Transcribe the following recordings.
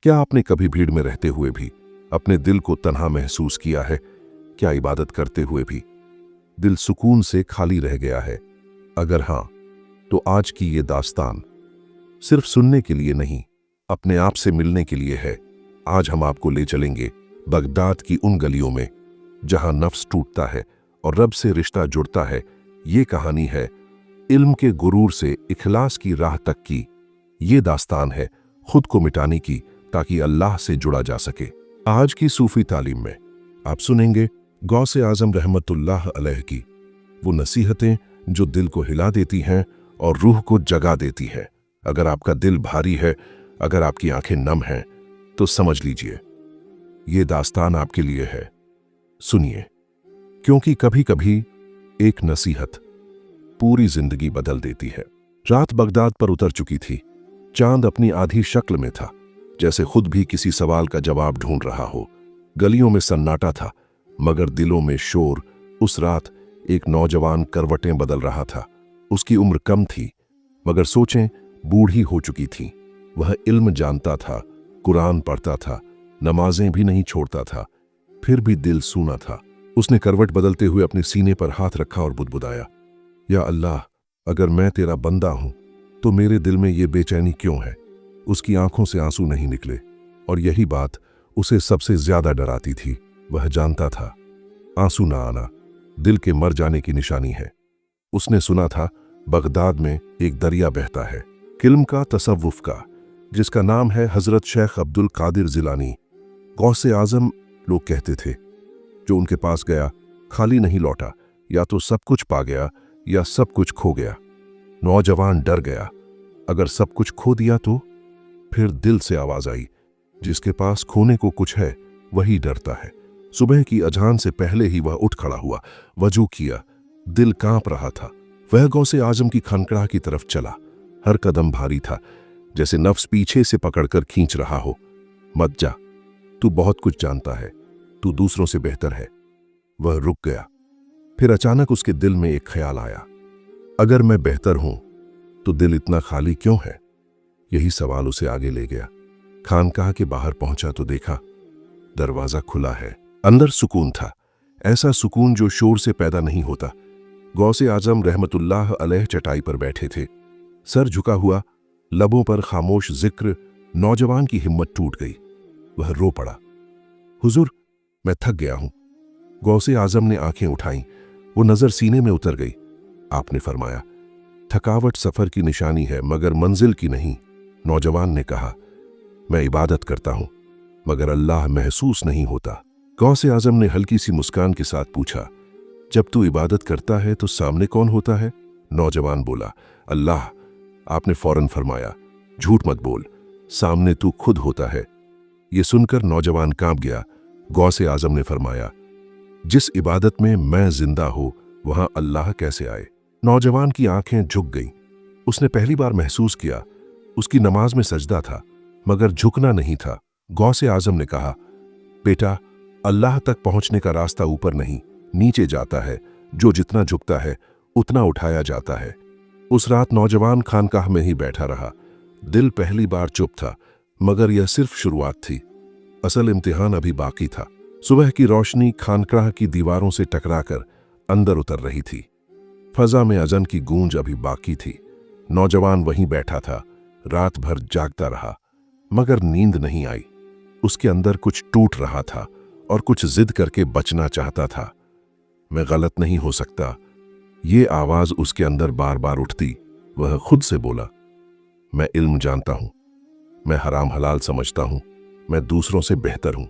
क्या आपने कभी भीड़ में रहते हुए भी अपने दिल को तन्हा महसूस किया है? क्या इबादत करते हुए भी दिल सुकून से खाली रह गया है? अगर हाँ, तो आज की ये दास्तान सिर्फ सुनने के लिए नहीं, अपने आप से मिलने के लिए है। आज हम आपको ले चलेंगे बगदाद की उन गलियों में जहां नफ्स टूटता है और रब से रिश्ता जुड़ता है। ये कहानी है इल्म के गुरूर से इखलास की राह तक की। ये दास्तान है खुद को मिटाने की, ताकि अल्लाह से जुड़ा जा सके। आज की सूफी तालीम में आप सुनेंगे गौसे आजम रहमतुल्लाह अलैह की वो नसीहतें जो दिल को हिला देती हैं और रूह को जगा देती हैं। अगर आपका दिल भारी है, अगर आपकी आंखें नम हैं, तो समझ लीजिए ये दास्तान आपके लिए है। सुनिए, क्योंकि कभी कभी एक नसीहत पूरी जिंदगी बदल देती है। रात बगदाद पर उतर चुकी थी। चांद अपनी आधी शक्ल में था, जैसे खुद भी किसी सवाल का जवाब ढूंढ रहा हो। गलियों में सन्नाटा था, मगर दिलों में शोर। उस रात एक नौजवान करवटें बदल रहा था। उसकी उम्र कम थी, मगर सोचें बूढ़ी हो चुकी थीं। वह इल्म जानता था, कुरान पढ़ता था, नमाजें भी नहीं छोड़ता था, फिर भी दिल सूना था। उसने करवट बदलते हुए अपने सीने पर हाथ रखा और बुदबुदाया, या अल्लाह, अगर मैं तेरा बंदा हूं तो मेरे दिल में ये बेचैनी क्यों है? उसकी आंखों से आंसू नहीं निकले, और यही बात उसे सबसे ज्यादा डराती थी। वह जानता था आंसू ना आना दिल के मर जाने की निशानी है। उसने सुना था बगदाद में एक दरिया बहता है, किल्म का, तसव्वुफ का, जिसका नाम है हजरत शेख अब्दुल कादिर जिलानी। गौसे आजम लोग कहते थे, जो उनके पास गया खाली नहीं लौटा। या तो सब कुछ पा गया या सब कुछ खो गया। नौजवान डर गया, अगर सब कुछ खो दिया तो? फिर दिल से आवाज आई, जिसके पास खोने को कुछ है वही डरता है। सुबह की अजान से पहले ही वह उठ खड़ा हुआ, वजू किया। दिल कांप रहा था। वह गौसे आजम की खनकड़ा की तरफ चला। हर कदम भारी था, जैसे नफ्स पीछे से पकड़कर खींच रहा हो। मत जा, तू बहुत कुछ जानता है, तू दूसरों से बेहतर है। वह रुक गया। फिर अचानक उसके दिल में एक ख्याल आया, अगर मैं बेहतर हूं तो दिल इतना खाली क्यों है? यही सवाल उसे आगे ले गया। खानकाह के बाहर पहुंचा तो देखा दरवाजा खुला है। अंदर सुकून था, ऐसा सुकून जो शोर से पैदा नहीं होता। गौसे आजम रहमतुल्लाह अलैह चटाई पर बैठे थे, सर झुका हुआ, लबों पर खामोश जिक्र। नौजवान की हिम्मत टूट गई। वह रो पड़ा, हुजूर, मैं थक गया हूं। गौसे आजम ने आंखें उठाईं, वो नजर सीने में उतर गई। आपने फरमाया, थकावट सफर की निशानी है, मगर मंजिल की नहीं। नौजवान ने कहा, मैं इबादत करता हूं, मगर अल्लाह महसूस नहीं होता। गौसे आजम ने हल्की सी मुस्कान के साथ पूछा, जब तू इबादत करता है तो सामने कौन होता है? नौजवान बोला, अल्लाह। आपने फौरन फरमाया, झूठ मत बोल, सामने तू खुद होता है। ये सुनकर नौजवान कांप गया। गौसे आजम ने फरमाया, जिस इबादत में मैं जिंदा हो वहां अल्लाह कैसे आए? नौजवान की आंखें झुक गईं। उसने पहली बार महसूस किया, उसकी नमाज में सजदा था, मगर झुकना नहीं था। गौसे आजम ने कहा, बेटा, अल्लाह तक पहुंचने का रास्ता ऊपर नहीं, नीचे जाता है। जो जितना झुकता है उतना उठाया जाता है। उस रात नौजवान खानकाह में ही बैठा रहा। दिल पहली बार चुप था, मगर यह सिर्फ शुरुआत थी। असल इम्तिहान अभी बाकी था। सुबह की रोशनी खानकाह की दीवारों से टकराकर अंदर उतर रही थी। फजा में अजन की गूंज अभी बाकी थी। नौजवान वहीं बैठा था, रात भर जागता रहा, मगर नींद नहीं आई। उसके अंदर कुछ टूट रहा था और कुछ जिद करके बचना चाहता था। मैं गलत नहीं हो सकता, ये आवाज उसके अंदर बार बार उठती। वह खुद से बोला, मैं इल्म जानता हूं, मैं हराम हलाल समझता हूं, मैं दूसरों से बेहतर हूं।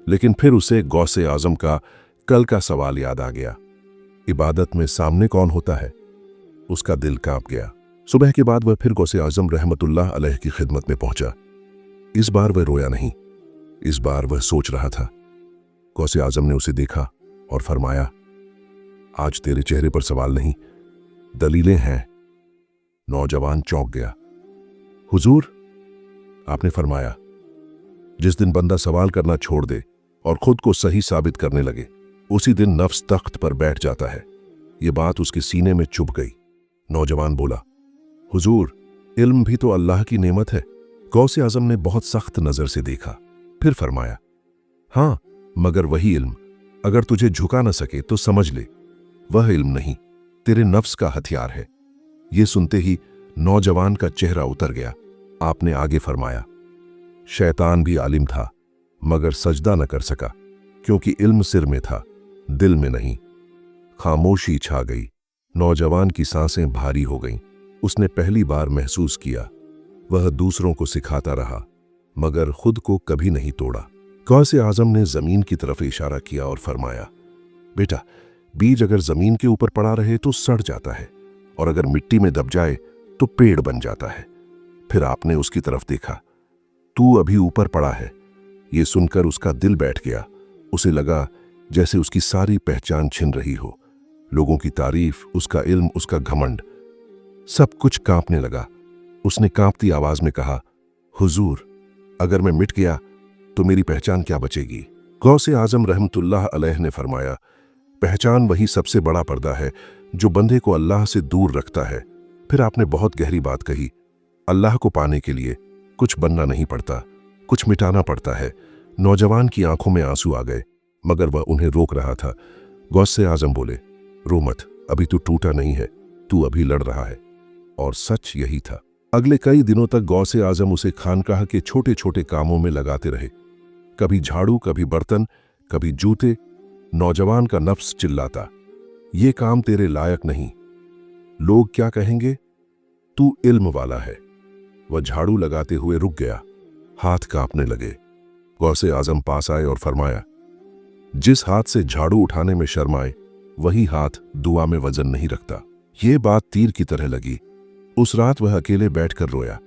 लेकिन फिर उसे गौसे आजम का कल का सवाल याद आ गया, इबादत में सामने कौन होता है? उसका दिल कांप गया। सुबह के बाद वह फिर गौसे आजम रहमतुल्लाह अलैह की खिदमत में पहुंचा। इस बार वह रोया नहीं, इस बार वह सोच रहा था। गौसे आजम ने उसे देखा और फरमाया, आज तेरे चेहरे पर सवाल नहीं, दलीलें हैं। नौजवान चौंक गया। हुजूर, आपने फरमाया, जिस दिन बंदा सवाल करना छोड़ दे और खुद को सही साबित करने लगे, उसी दिन नफ्स तख्त पर बैठ जाता है। ये बात उसके सीने में चुभ गई। नौजवान बोला, हुजूर, इल्म भी तो अल्लाह की नेमत है, गौसे आजम ने बहुत सख्त नजर से देखा, फिर फरमाया, हाँ, मगर वही इल्म अगर तुझे झुका न सके तो समझ ले, वह इल्म नहीं, तेरे नफ्स का हथियार है। ये सुनते ही नौजवान का चेहरा उतर गया। आपने आगे फरमाया, शैतान भी आलिम था, मगर सजदा न कर सका, क्योंकि इल्म सिर में था, दिल में नहीं। खामोशी छा गई। नौजवान की सांसें भारी हो गईं। उसने पहली बार महसूस किया, वह दूसरों को सिखाता रहा, मगर खुद को कभी नहीं तोड़ा। गौसे आजम ने जमीन की तरफ इशारा किया और फरमाया, बेटा, बीज अगर जमीन के ऊपर पड़ा रहे तो सड़ जाता है, और अगर मिट्टी में दब जाए तो पेड़ बन जाता है। फिर आपने उसकी तरफ देखा, तू अभी ऊपर पड़ा है। ये सुनकर उसका दिल बैठ गया। उसे लगा जैसे उसकी सारी पहचान छिन रही हो। लोगों की तारीफ, उसका इल्म, उसका घमंड, सब कुछ कांपने लगा। उसने कांपती आवाज में कहा, हुजूर, अगर मैं मिट गया तो मेरी पहचान क्या बचेगी? गौसे आजम रहमतुल्लाह अलैह ने फरमाया, पहचान वही सबसे बड़ा पर्दा है जो बंदे को अल्लाह से दूर रखता है। फिर आपने बहुत गहरी बात कही, अल्लाह को पाने के लिए कुछ बनना नहीं पड़ता, कुछ मिटाना पड़ता है। नौजवान की आंखों में आंसू आ गए, मगर वह उन्हें रोक रहा था। गौसे आजम बोले, रो मत, अभी तू टूटा नहीं है, तू अभी लड़ रहा है। और सच यही था। अगले कई दिनों तक गौसे आजम उसे खानकाह के छोटे छोटे कामों में लगाते रहे, कभी झाड़ू, कभी बर्तन, कभी जूते। नौजवान का नफ्स चिल्लाता, ये काम तेरे लायक नहीं, लोग क्या कहेंगे, तू इल्म वाला है। वह झाड़ू लगाते हुए रुक गया, हाथ कांपने लगे। गौसे आजम पास आए और फरमाया, जिस हाथ से झाड़ू उठाने में शर्म आए, वही हाथ दुआ में वजन नहीं रखता। ये बात तीर की तरह लगी। उस रात वह अकेले बैठकर रोया।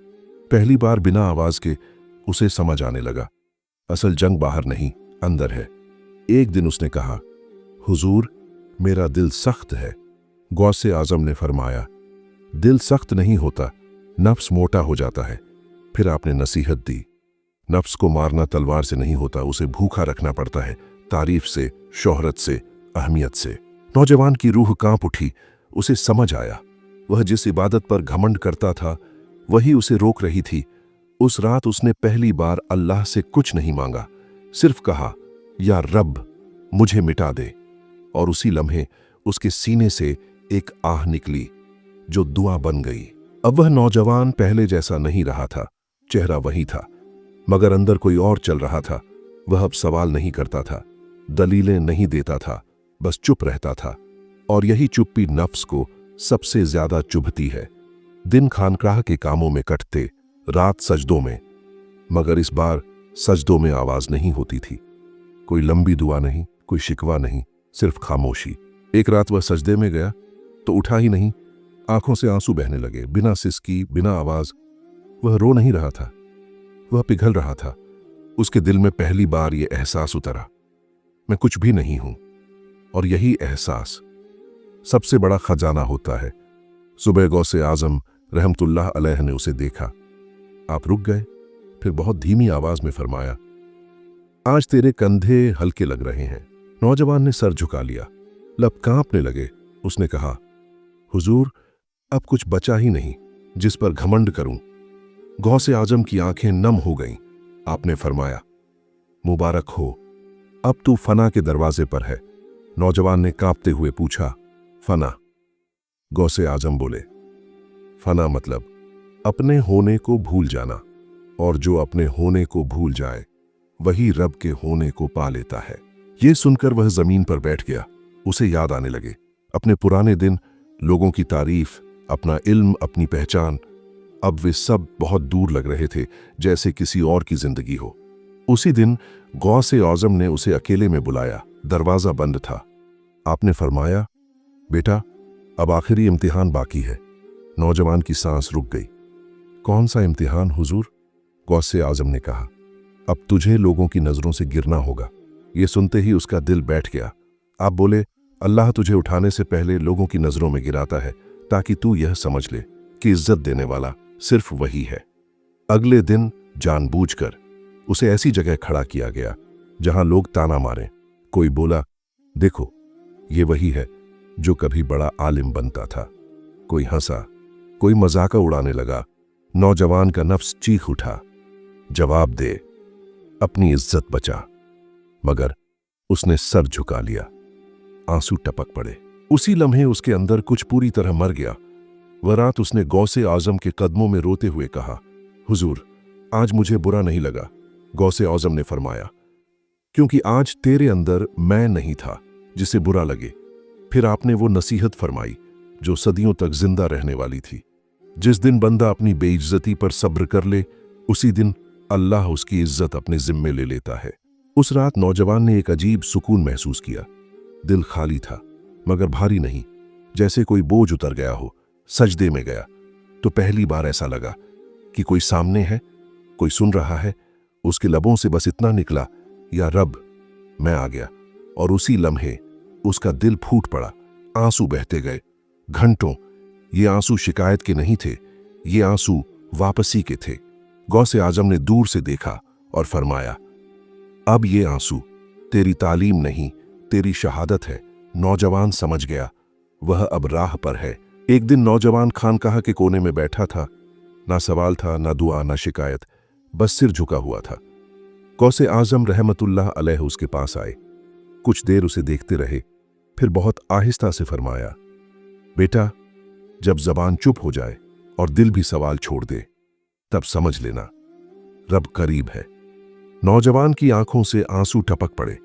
पहली बार बिना आवाज के उसे समझ आने लगा, असल जंग बाहर नहीं, अंदर है। एक दिन उसने कहा, हुजूर, मेरा दिल सख्त है। गौसे आजम ने फरमाया, दिल सख्त नहीं होता, नफ्स मोटा हो जाता है। फिर आपने नसीहत दी, नफ्स को मारना तलवार से नहीं होता, उसे भूखा रखना पड़ता है, तारीफ से, शोहरत से, अहमियत से। नौजवान की रूह कांप उठी। उसे समझ आया, वह जिस इबादत पर घमंड करता था वही उसे रोक रही थी। उस रात उसने पहली बार अल्लाह से कुछ नहीं मांगा, सिर्फ कहा, या रब, मुझे मिटा दे। और उसी लम्हे उसके सीने से एक आह निकली जो दुआ बन गई। अब वह नौजवान पहले जैसा नहीं रहा था, चेहरा वही था, मगर अंदर कोई और चल रहा था। वह अब सवाल नहीं करता था, दलीलें नहीं देता था, बस चुप रहता था। और यही चुप्पी नफ्स को सबसे ज्यादा चुभती है। दिन खानकाह के कामों में कटते, रात सजदों में, मगर इस बार सजदों में आवाज नहीं होती थी। कोई लंबी दुआ नहीं, कोई शिकवा नहीं, सिर्फ खामोशी। एक रात वह सजदे में गया तो उठा ही नहीं, आंखों से आंसू बहने लगे, बिना सिसकी, बिना आवाज। वह रो नहीं रहा था, वह पिघल रहा था। उसके दिल में पहली बार यह एहसास उतरा, मैं कुछ भी नहीं हूं। और यही एहसास सबसे बड़ा खजाना होता है। सुबह गौसे आजम रहमतुल्लाह अलैह ने उसे देखा। आप रुक गए, फिर बहुत धीमी आवाज में फरमाया, आज तेरे कंधे हल्के लग रहे हैं। नौजवान ने सर झुका लिया, लब कांपने लगे। उसने कहा, हुजूर, अब कुछ बचा ही नहीं जिस पर घमंड करूं। गौसे आजम की आंखें नम हो गईं। आपने फरमाया, मुबारक हो, अब तू फना के दरवाजे पर है। नौजवान ने कांपते हुए पूछा, फना? गौसे आजम बोले, फना मतलब अपने होने को भूल जाना, और जो अपने होने को भूल जाए वही रब के होने को पा लेता है। ये सुनकर वह जमीन पर बैठ गया। उसे याद आने लगे अपने पुराने दिन, लोगों की तारीफ, अपना इल्म, अपनी पहचान। अब वे सब बहुत दूर लग रहे थे, जैसे किसी और की जिंदगी हो। उसी दिन गौसे आजम ने उसे अकेले में बुलाया। दरवाजा बंद था। आपने फरमाया, बेटा, अब आखिरी इम्तिहान बाकी है। नौजवान की सांस रुक गई। कौन सा इम्तिहान हुजूर? गौसे आजम ने कहा, अब तुझे लोगों की नजरों से गिरना होगा। ये सुनते ही उसका दिल बैठ गया। आप बोले, अल्लाह तुझे उठाने से पहले लोगों की नजरों में गिराता है, ताकि तू यह समझ ले कि इज्जत देने वाला सिर्फ वही है। अगले दिन जानबूझकर उसे ऐसी जगह खड़ा किया गया जहां लोग ताना मारें। कोई बोला, देखो, ये वही है जो कभी बड़ा आलिम बनता था। कोई हंसा, कोई मजाक उड़ाने लगा। नौजवान का नफ्स चीख उठा, जवाब दे, अपनी इज्जत बचा। मगर उसने सर झुका लिया। आंसू टपक पड़े। उसी लम्हे उसके अंदर कुछ पूरी तरह मर गया। वह रात उसने गौसे आजम के कदमों में रोते हुए कहा, हुजूर, आज मुझे बुरा नहीं लगा। गौसे आजम ने फरमाया, क्योंकि आज तेरे अंदर मैं नहीं था जिसे बुरा लगे। फिर आपने वो नसीहत फरमाई जो सदियों तक जिंदा रहने वाली थी। जिस दिन बंदा अपनी बेइज्जती पर सब्र कर ले, उसी दिन अल्लाह उसकी इज्जत अपने जिम्मे ले लेता है। उस रात नौजवान ने एक अजीब सुकून महसूस किया। दिल खाली था, मगर भारी नहीं, जैसे कोई बोझ उतर गया हो। सजदे में गया तो पहली बार ऐसा लगा कि कोई सामने है, कोई सुन रहा है। उसके लबों से बस इतना निकला, या रब, मैं आ गया। और उसी लम्हे उसका दिल फूट पड़ा। आंसू बहते गए। घंटों। ये आंसू शिकायत के नहीं थे, ये आंसू वापसी के थे। गौसे आजम ने दूर से देखा और फरमाया, अब ये आंसू तेरी तालीम नहीं, तेरी शहादत है। नौजवान समझ गया, वह अब राह पर है। एक दिन नौजवान खानकाह के कोने में बैठा था। ना सवाल था, ना दुआ, ना शिकायत, बस सिर झुका हुआ था। गौसे आजम रहमतुल्लाह अलैह उसके पास आए। कुछ देर उसे देखते रहे, फिर बहुत आहिस्ता से फरमाया, बेटा, जब जबान चुप हो जाए और दिल भी सवाल छोड़ दे, तब समझ लेना रब करीब है। नौजवान की आंखों से आंसू टपक पड़े।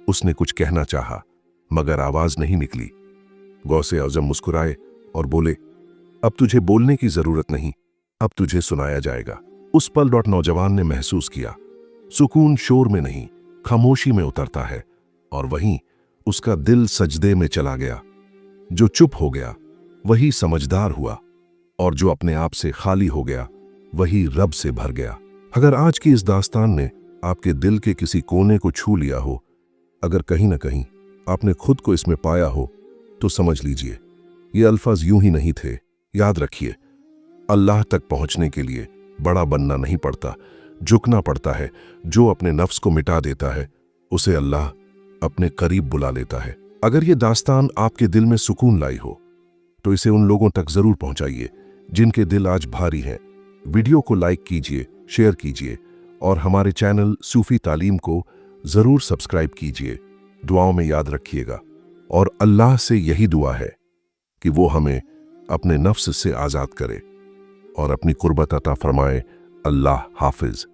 उसने कुछ कहना चाहा, मगर आवाज नहीं निकली। गौसे आजम मुस्कुराए और बोले, अब तुझे बोलने की जरूरत नहीं, अब तुझे सुनाया जाएगा। उस पल नौजवान ने महसूस किया, सुकून शोर में नहीं, खामोशी में उतरता है। और वहीं उसका दिल सजदे में चला गया। जो चुप हो गया वही समझदार हुआ, और जो अपने आप से खाली हो गया वही रब से भर गया। अगर आज की इस दास्तान ने आपके दिल के किसी कोने को छू लिया हो, अगर कहीं ना कहीं आपने खुद को इसमें पाया हो, तो समझ लीजिए ये अल्फाज यूं ही नहीं थे। याद रखिए, अल्लाह तक पहुंचने के लिए बड़ा बनना नहीं पड़ता, झुकना पड़ता है। जो अपने नफ्स को मिटा देता है, उसे अल्लाह अपने करीब बुला लेता है। अगर ये दास्तान आपके दिल में सुकून लाई हो, तो इसे उन लोगों तक जरूर पहुंचाइए जिनके दिल आज भारी हैं। वीडियो को लाइक कीजिए, शेयर कीजिए, और हमारे चैनल सूफी तालीम को जरूर सब्सक्राइब कीजिए। दुआओं में याद रखिएगा, और अल्लाह से यही दुआ है कि वो हमें अपने नफ्स से आज़ाद करे और अपनी कुर्बत अता फरमाए। अल्लाह हाफिज।